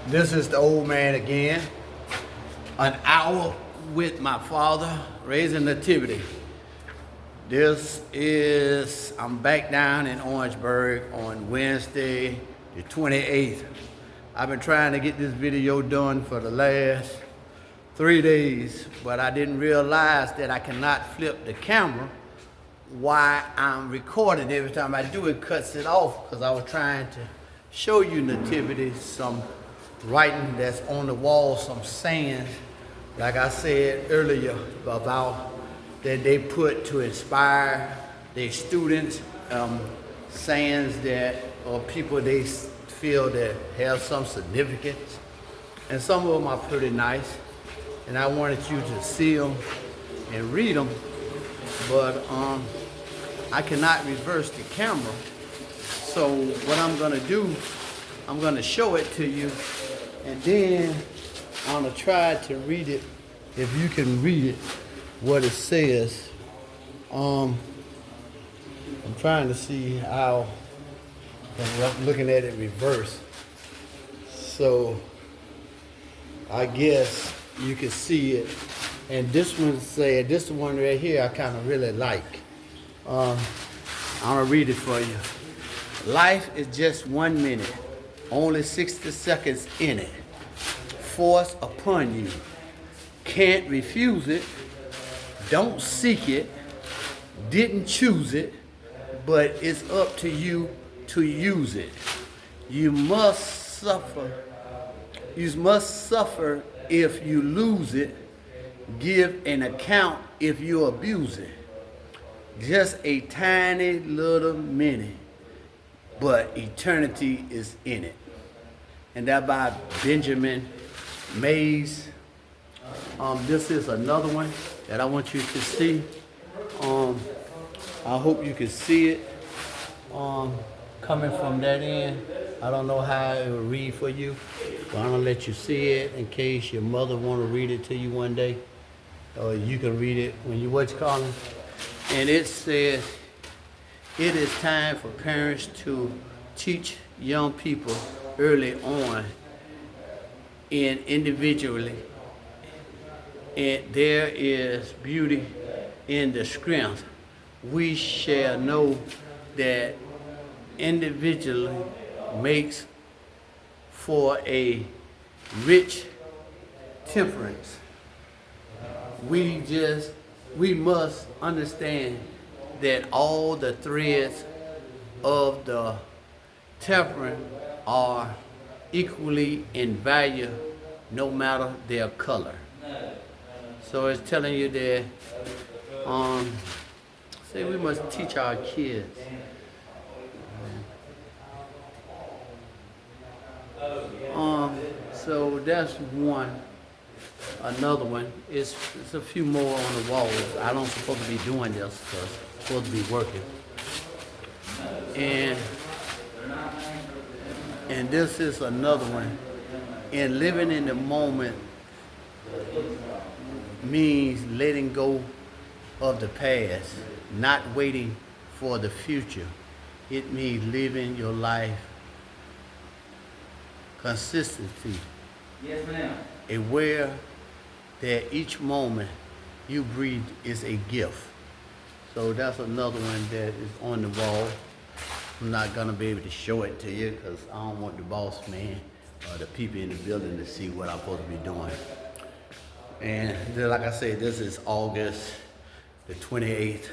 This is the old man again. An hour with my father raising nativity. I'm back down in Orangeburg on Wednesday, the 28th. I've been trying to get this video done for the last 3 days, but I didn't realize that I cannot flip the camera while I'm recording. Every time I do, it cuts it off because I was trying to show you nativity, some writing that's on the wall, some sayings, like I said earlier, about that they put to inspire their students, sayings that or people they feel that have some significance, and some of them are pretty nice, and I wanted you to see them and read them, but I cannot reverse the camera. So what I'm gonna do, I'm gonna show it to you, and then I'm gonna try to read it, if you can read it, what it says. I'm trying to see how, I'm looking at it reverse. So I guess you can see it. And this one said, this one right here I kind of really like. I'm gonna read it for you. Life is just 1 minute, only 60 seconds in it. Forced upon you. Can't refuse it. Don't seek it. Didn't choose it. But it's up to you to use it. You must suffer. You must suffer if you lose it. Give an account if you abuse it. Just a tiny little minute, but eternity is in it. And that by Benjamin Mays. This is another one that I want you to see. I hope you can see it. Coming from that end, I don't know how it will read for you, but I'm gonna let you see it in case your mother want to read it to you one day, or you can read it when you calling. And it says, it is time for parents to teach young people early on and individually. And there is beauty in the strength. We shall know that individually makes for a rich temperance. We must understand that all the threads of the temperance are equally in value, no matter their color. So it's telling you that, say we must teach our kids. So that's one. Another one is a few more on the walls. I don't supposed to be doing this because I'm supposed to be working. And this is another one. And living in the moment means letting go of the past, not waiting for the future. It means living your life consistency. Yes, ma'am. Aware that each moment you breathe is a gift. So that's another one that is on the wall. I'm not gonna be able to show it to you because I don't want the boss man or the people in the building to see what I'm supposed to be doing. And then, like I said, this is August the 28th.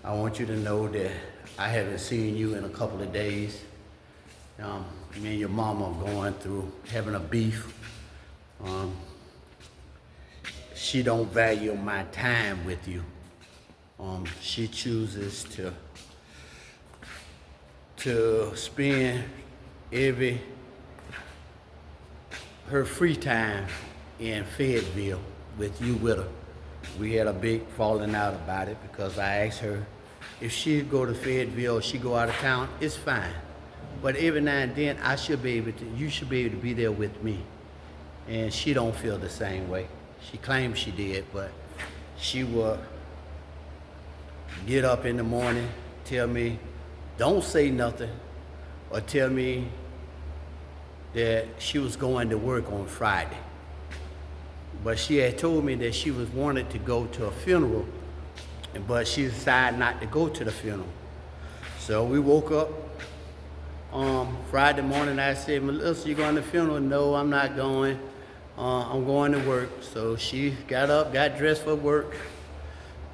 I want you to know that I haven't seen you in a couple of days. Me and your mama are going through having a beef. She don't value my time with you. She chooses to spend her free time in Fayetteville with you with her. We had a big falling out about it because I asked her if she'd go to Fayetteville or she go out of town, it's fine. But every now and then you should be able to be there with me. And she don't feel the same way. She claims she did, but she will get up in the morning, tell me, don't say nothing, or tell me that she was going to work on Friday. But she had told me that she was wanted to go to a funeral, but she decided not to go to the funeral. So we woke up Friday morning. I said, Melissa, you going to the funeral? No, I'm not going. I'm going to work. So she got up, got dressed for work.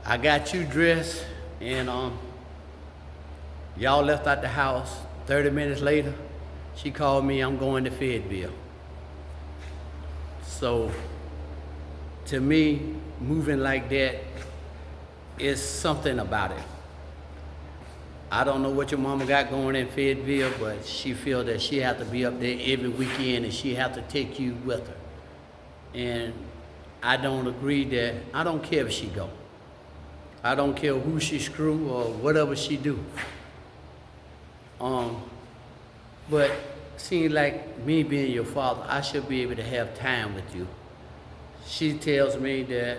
I got you dressed, and y'all left out the house. 30 minutes later, she called me, I'm going to Fayetteville. So to me, moving like that is something about it. I don't know what your mama got going in Fayetteville, but she feel that she have to be up there every weekend and she have to take you with her. And I don't agree that, I don't care if she go. I don't care who she screw or whatever she do. But seems like me being your father, I should be able to have time with you. She tells me that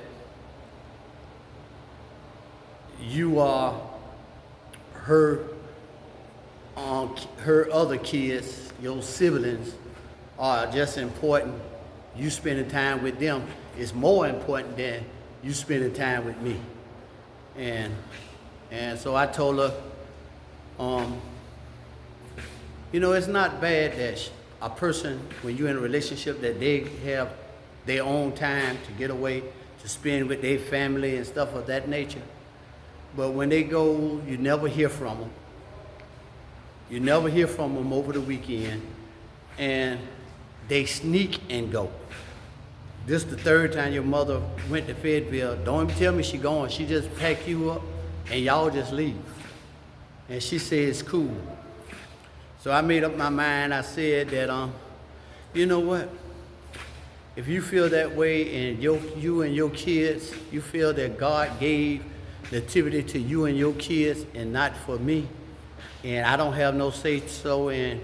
you are her other kids, your siblings, are just important. You spending time with them is more important than you spending time with me. And so I told her, you know, it's not bad that a person, when you're in a relationship, that they have their own time to get away, to spend with their family and stuff of that nature. But when they go, you never hear from them. You never hear from them over the weekend, and they sneak and go. This is the third time your mother went to Fayetteville. Don't even tell me she going. She just pack you up, and y'all just leave. And she said it's cool. So I made up my mind. I said that, you know what? If you feel that way, and you and your kids, you feel that God gave nativity to you and your kids and not for me, and I don't have no say so in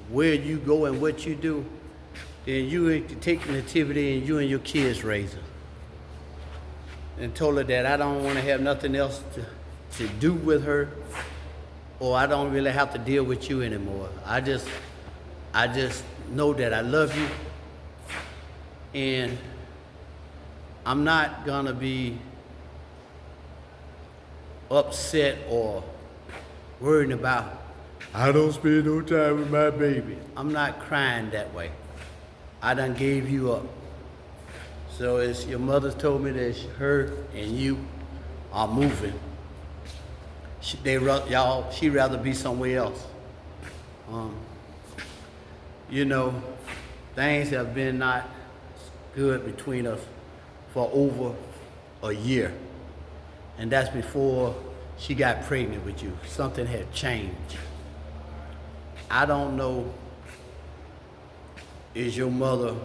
where you go and what you do, then you take the nativity and you and your kids raise her. And told her that I don't want to have nothing else to do with her, or I don't really have to deal with you anymore. I just know that I love you, and I'm not gonna be upset or worrying about, I don't spend no time with my baby. I'm not crying that way. I done gave you up. So as your mother told me that her and you are moving, she'd rather be somewhere else. You know, things have been not good between us for over a year. And that's before she got pregnant with you. Something had changed. I don't know, is your mother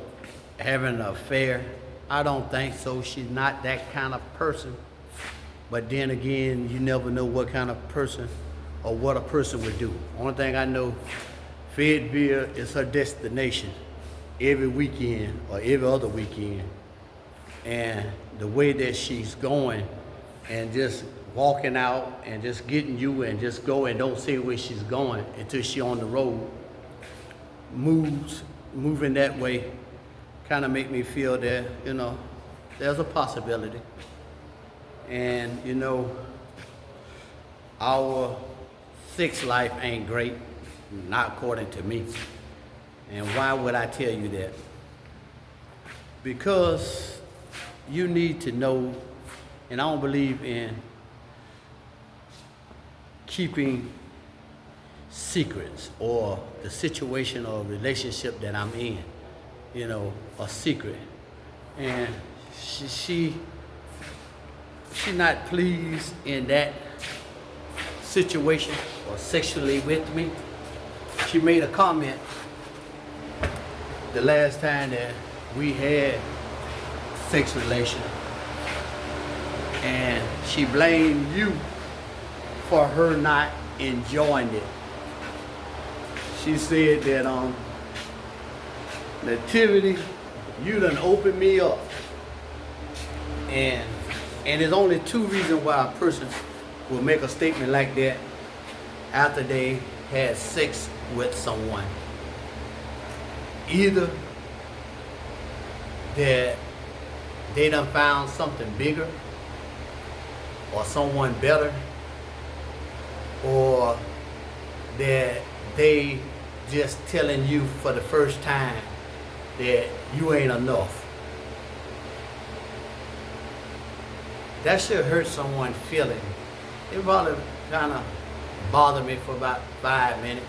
having an affair? I don't think so. She's not that kind of person. But then again, you never know what kind of person or what a person would do. Only thing I know, Fayetteville is her destination every weekend or every other weekend. And the way that she's going and just walking out and just getting you and just go and don't say where she's going until she's on the road, moving that way, kind of make me feel that, you know, there's a possibility. And, you know, our sex life ain't great, not according to me. And why would I tell you that? Because you need to know, and I don't believe in keeping secrets or the situation or relationship that I'm in, you know, a secret. And she's not pleased in that situation or sexually with me. She made a comment the last time that we had sex relation, and she blamed you for her not enjoying it. She said that, Nativity, you done opened me up. And there's only two reasons why a person will make a statement like that after they had sex with someone. either that they done found something bigger or someone better, or that they just telling you for the first time that you ain't enough. That should hurt someone's feeling. It probably kind of bothered me for about 5 minutes.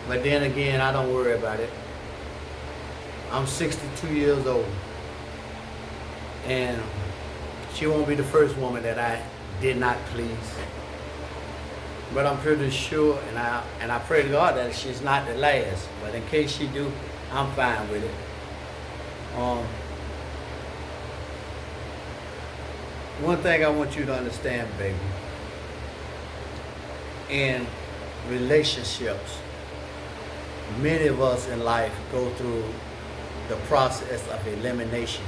But then again, I don't worry about it. I'm 62 years old. And she won't be the first woman that I did not please. But I'm pretty sure, and I pray to God that she's not the last. But in case she do, I'm fine with it. One thing I want you to understand, baby, in relationships, many of us in life go through the process of elimination.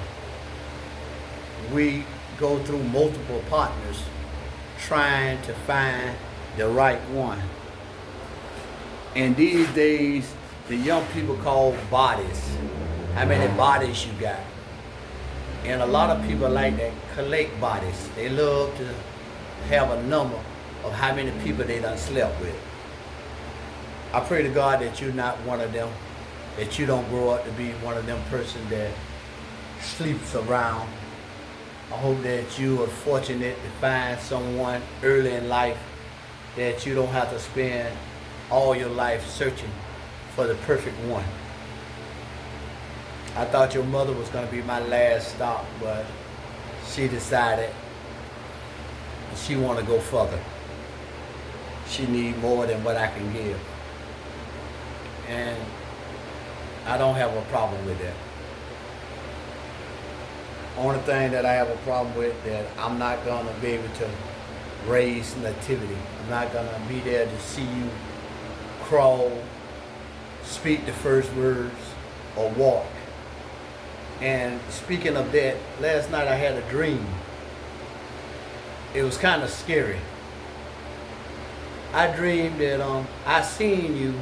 We go through multiple partners trying to find the right one. And these days, the young people call bodies. How many bodies you got? And a lot of people like to collect bodies. They love to have a number of how many people they done slept with. I pray to God that you're not one of them, that you don't grow up to be one of them person that sleeps around. I hope that you are fortunate to find someone early in life, that you don't have to spend all your life searching for the perfect one. I thought your mother was going to be my last stop, but she decided she want to go further. She need more than what I can give. And I don't have a problem with that. Only thing that I have a problem with, that I'm not going to be able to raise nativity. I'm not going to be there to see you crawl, speak the first words, or walk. And speaking of that, last night I had a dream. It was kind of scary. I dreamed that I seen you,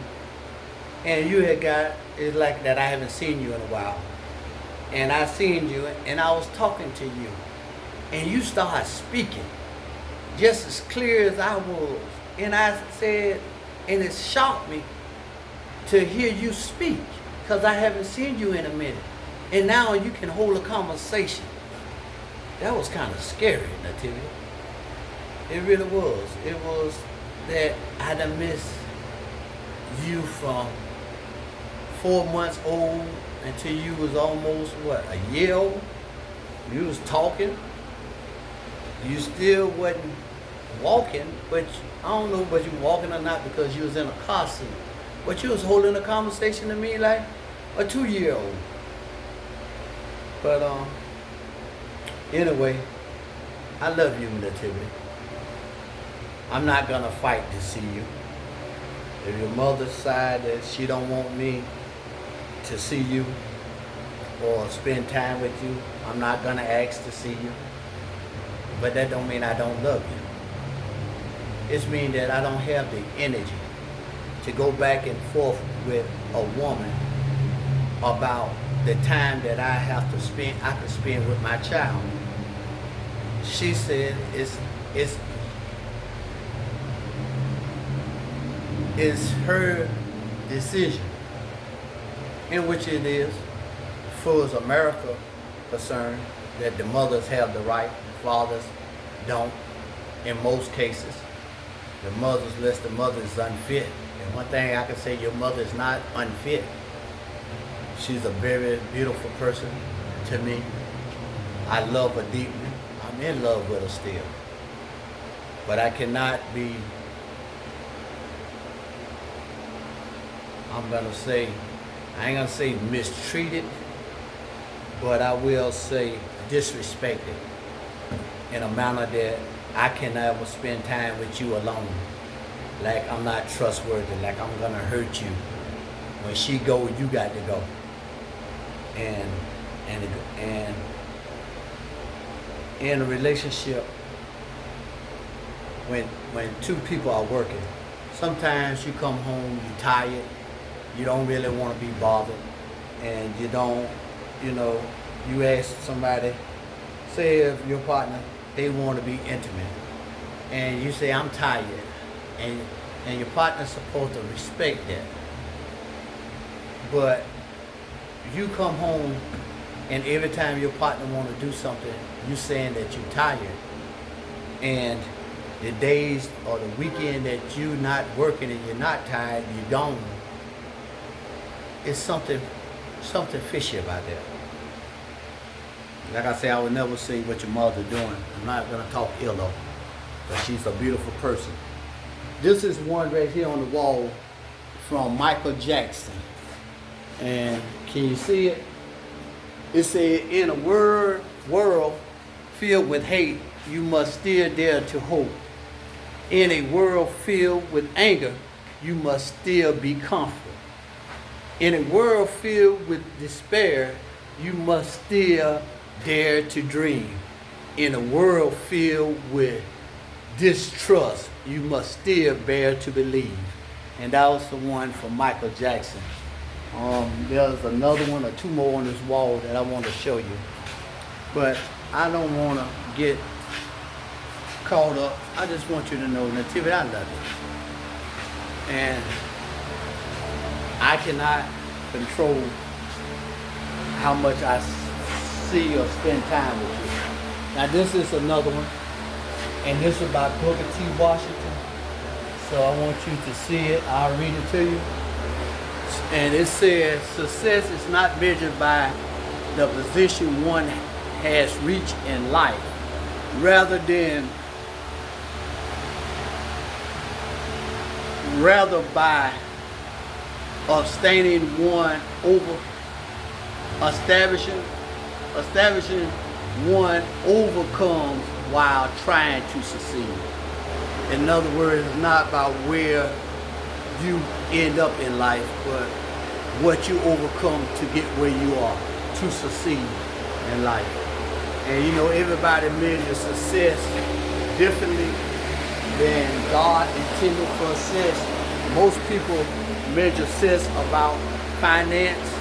and you had got, it's like that I haven't seen you in a while. And I seen you, and I was talking to you, and you started speaking just as clear as I was. And I said, and it shocked me to hear you speak, because I haven't seen you in a minute. And now you can hold a conversation. That was kind of scary, Nativia. It really was. It was that I done missed you from 4 months old until you was almost, what, a year old? You was talking. You still wasn't walking, but I don't know whether you walking or not because you was in a car seat. But you was holding a conversation to me like a 2-year-old. But anyway, I love you, Nativity. I'm not gonna fight to see you. If your mother decide that she don't want me to see you or spend time with you, I'm not gonna ask to see you. But that don't mean I don't love you. It means that I don't have the energy to go back and forth with a woman about the time that I have to spend, I can spend with my child. She said it's her decision, in which it is, for as America concerned, that the mothers have the right, the fathers don't. In most cases, the mothers, unless the mother is unfit. And one thing I can say, your mother is not unfit. She's a very beautiful person to me. I love her deeply. I'm in love with her still. But I cannot be, I ain't gonna say mistreated, but I will say disrespected in a manner that I can never spend time with you alone. Like I'm not trustworthy, like I'm gonna hurt you. When she go, you got to go. And in a relationship, when two people are working, sometimes you come home, you're tired, you don't really want to be bothered. and you don't, you know, you ask somebody, say if your partner, they want to be intimate, and you say, I'm tired, and your partner's supposed to respect that. But you come home, and every time your partner want to do something, you saying that you're tired, and the days or the weekend that you not working and you're not tired, you don't. It's something fishy about that. Like I say, I would never say what your mother doing. I'm not gonna talk ill of her, but she's a beautiful person. This is one right here on the wall from Michael Jackson. And can you see it? It said, in a world filled with hate, you must still dare to hope. In a world filled with anger, you must still be confident. In a world filled with despair, you must still dare to dream. In a world filled with distrust, you must still bear to believe. And that was the one from Michael Jackson. There's another one or two more on this wall that I want to show you. But I don't want to get caught up. I just want you to know, Nativity, I love you. And I cannot control how much I see or spend time with you. Now this is another one, and this is about Booker T. Washington. So I want you to see it. I'll read it to you. And it says, success is not measured by the position one has reached in life, rather by establishing one overcomes while trying to succeed. In other words, it's not about where you end up in life, but what you overcome to get where you are, to succeed in life. And you know, everybody measures success differently than God intended for success. Most people measure success about finance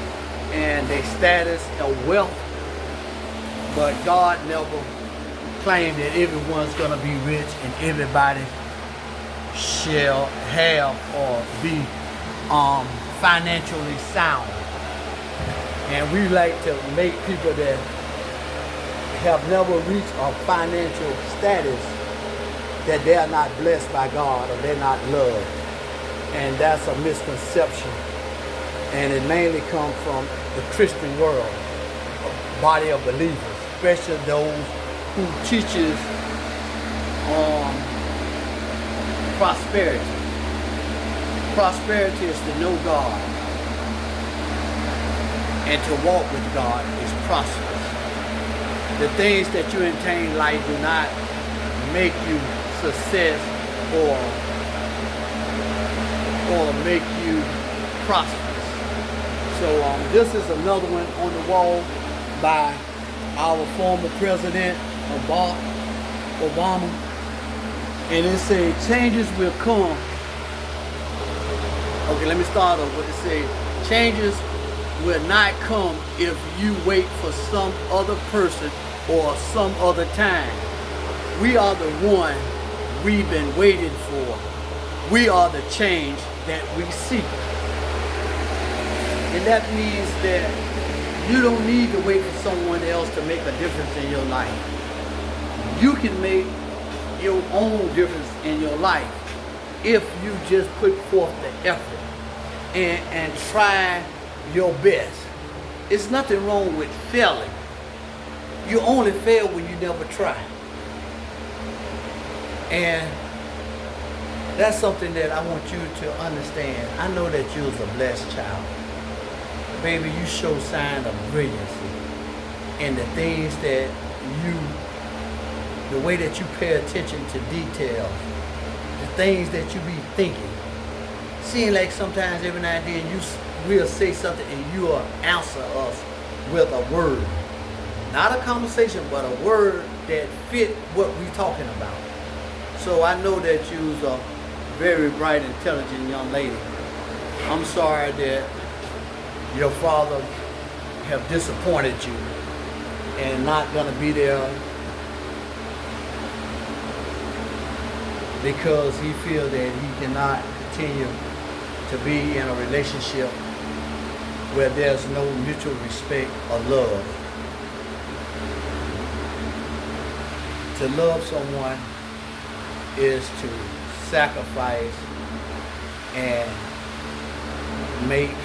and their status and wealth, but God never claimed that everyone's going to be rich and everybody shall have or be financially sound. And we like to make people that have never reached a financial status that they are not blessed by God or they're not loved. And that's a misconception. And it mainly comes from the Christian world, a body of believers, especially those who teaches prosperity. Prosperity is to know God, and to walk with God is prosperous. The things that you attain in life do not make you success or make you prosperous. So this is another one on the wall by our former president, Obama. And it says, changes will come. Okay, let me start over. It says, changes will not come if you wait for some other person or some other time. We are the one we've been waiting for. We are the change that we seek. And that means that you don't need to wait for someone else to make a difference in your life. You can make your own difference in your life if you just put forth the effort and try your best. It's nothing wrong with failing. You only fail when you never try. And that's something that I want you to understand. I know that you was a blessed child. Baby, you show signs of brilliancy in the things that the way that you pay attention to details, the things that you be thinking. Seeing like sometimes every now and then you will say something and you will answer us with a word. Not a conversation, but a word that fit what we're talking about. So I know that you's a very bright, intelligent young lady. I'm sorry that your father have disappointed you and not gonna be there because he feels that he cannot continue to be in a relationship where there's no mutual respect or love. To love someone is to sacrifice and make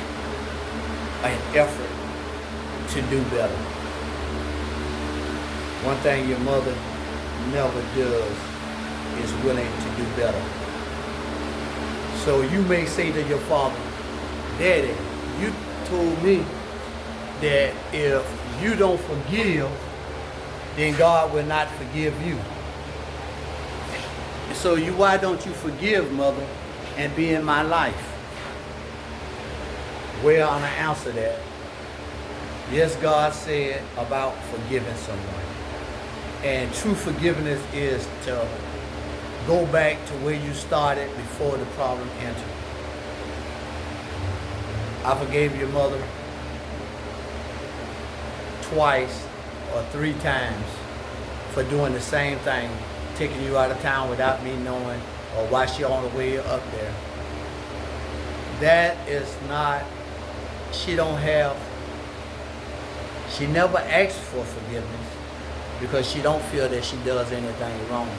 an effort to do better. One thing your mother never does is willing to do better. So you may say to your father, Daddy, you told me that if you don't forgive, then God will not forgive you. So why don't you forgive, mother, and be in my life? Well, I'm gonna answer that. Yes, God said about forgiving someone. And true forgiveness is to go back to where you started before the problem entered. I forgave your mother twice or 3 times for doing the same thing, taking you out of town without me knowing, or while she on the way up there. That is not, she never asks for forgiveness because she don't feel that she does anything wrong.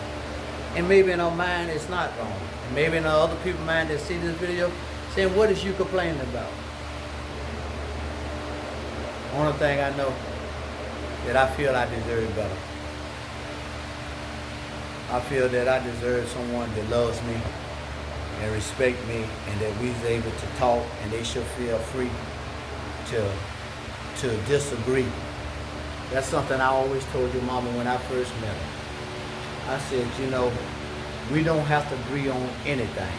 And maybe in her mind it's not wrong. And maybe in other people's mind that see this video saying, what is you complaining about? Only thing I know that I feel I deserve better. I feel that I deserve someone that loves me and respect me, and that we's able to talk, and they should feel free to disagree. That's something I always told your mama when I first met her. I said, you know, we don't have to agree on anything,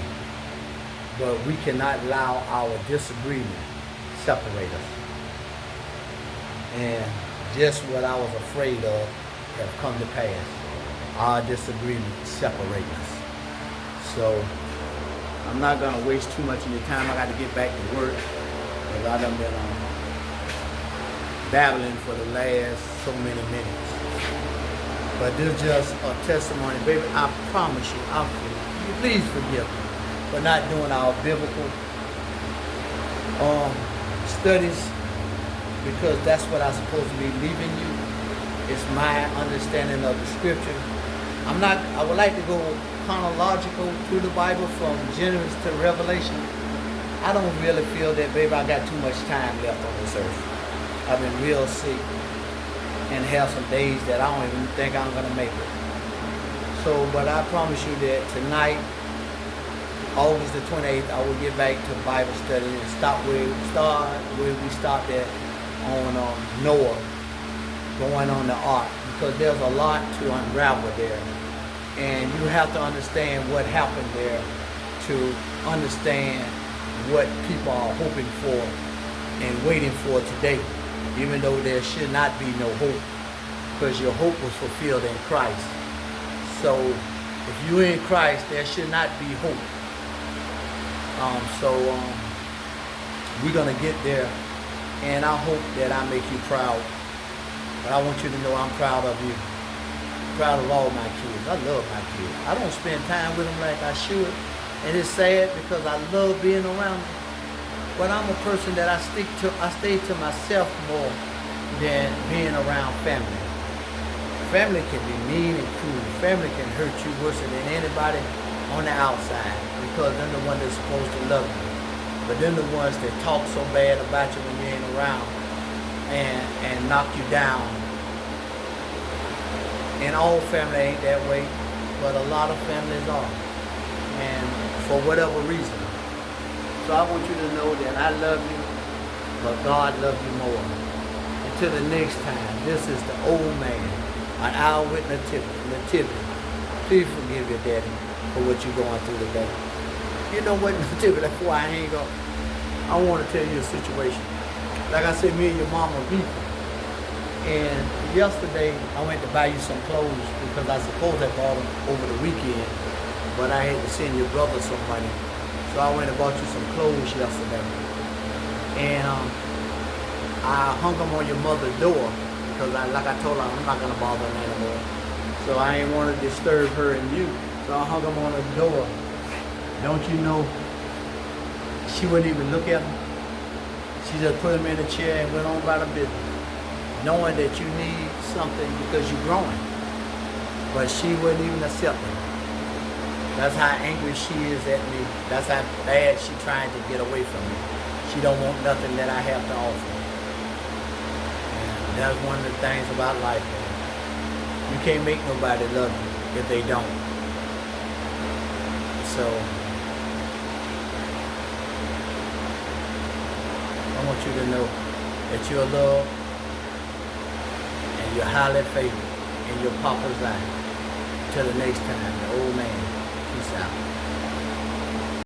but we cannot allow our disagreement separate us. And just what I was afraid of have come to pass. Our disagreement separate us. So I'm not gonna waste too much of your time. I got to get back to work because I done been babbling for the last so many minutes. But this is just a testimony, baby. I promise you, please forgive me for not doing our biblical studies, because that's what I'm supposed to be leaving you. It's my understanding of the scripture. I would like to go chronological through the Bible from Genesis to Revelation. I don't really feel that, baby, I got too much time left on this earth. I've been real sick and have some days that I don't even think I'm gonna make it. So, but I promise you that tonight, August the 28th, I will get back to Bible study and stop where we stopped at on Noah going on the ark, because there's a lot to unravel there. And you have to understand what happened there to understand what people are hoping for and waiting for today, even though there should not be no hope, because your hope was fulfilled in Christ. So if you're in Christ, there should not be hope. We're gonna get there, and I hope that I make you proud. But I want you to know I'm proud of you. Proud of all my kids. I love my kids. I don't spend time with them like I should. And it's sad because I love being around them. But I'm a person that I stay to myself more than being around family. Family can be mean and cruel. Family can hurt you worse than anybody on the outside, because they're the ones that's supposed to love you. But they're the ones that talk so bad about you when you ain't around and knock you down. And all family ain't that way, but a lot of families are, and for whatever reason. So I want you to know that I love you, but God loves you more. Until the next time, this is the old man, an hour with Nativity. Please forgive your daddy for what you're going through today. You know what, Nativity, before I hang up, I want to tell you a situation. Like I said, me and your mama beefing. And yesterday, I went to buy you some clothes because I supposed to have bought them over the weekend, but I had to send your brother some money. So I went and bought you some clothes yesterday. And I hung them on your mother's door because like I told her, I'm not gonna bother her anymore. So I ain't want to disturb her and you. So I hung them on her door. Don't you know, she wouldn't even look at them. She just put them in a chair and went on about her business, knowing that you need something because you're growing. But she wouldn't even accept it. That's how angry she is at me. That's how bad she's trying to get away from me. She don't want nothing that I have to offer. And that's one of the things about life, man. You can't make nobody love you if they don't. So I want you to know that you're loved and you're highly favored in your Papa's eye. Till the next time, the old man. Peace out.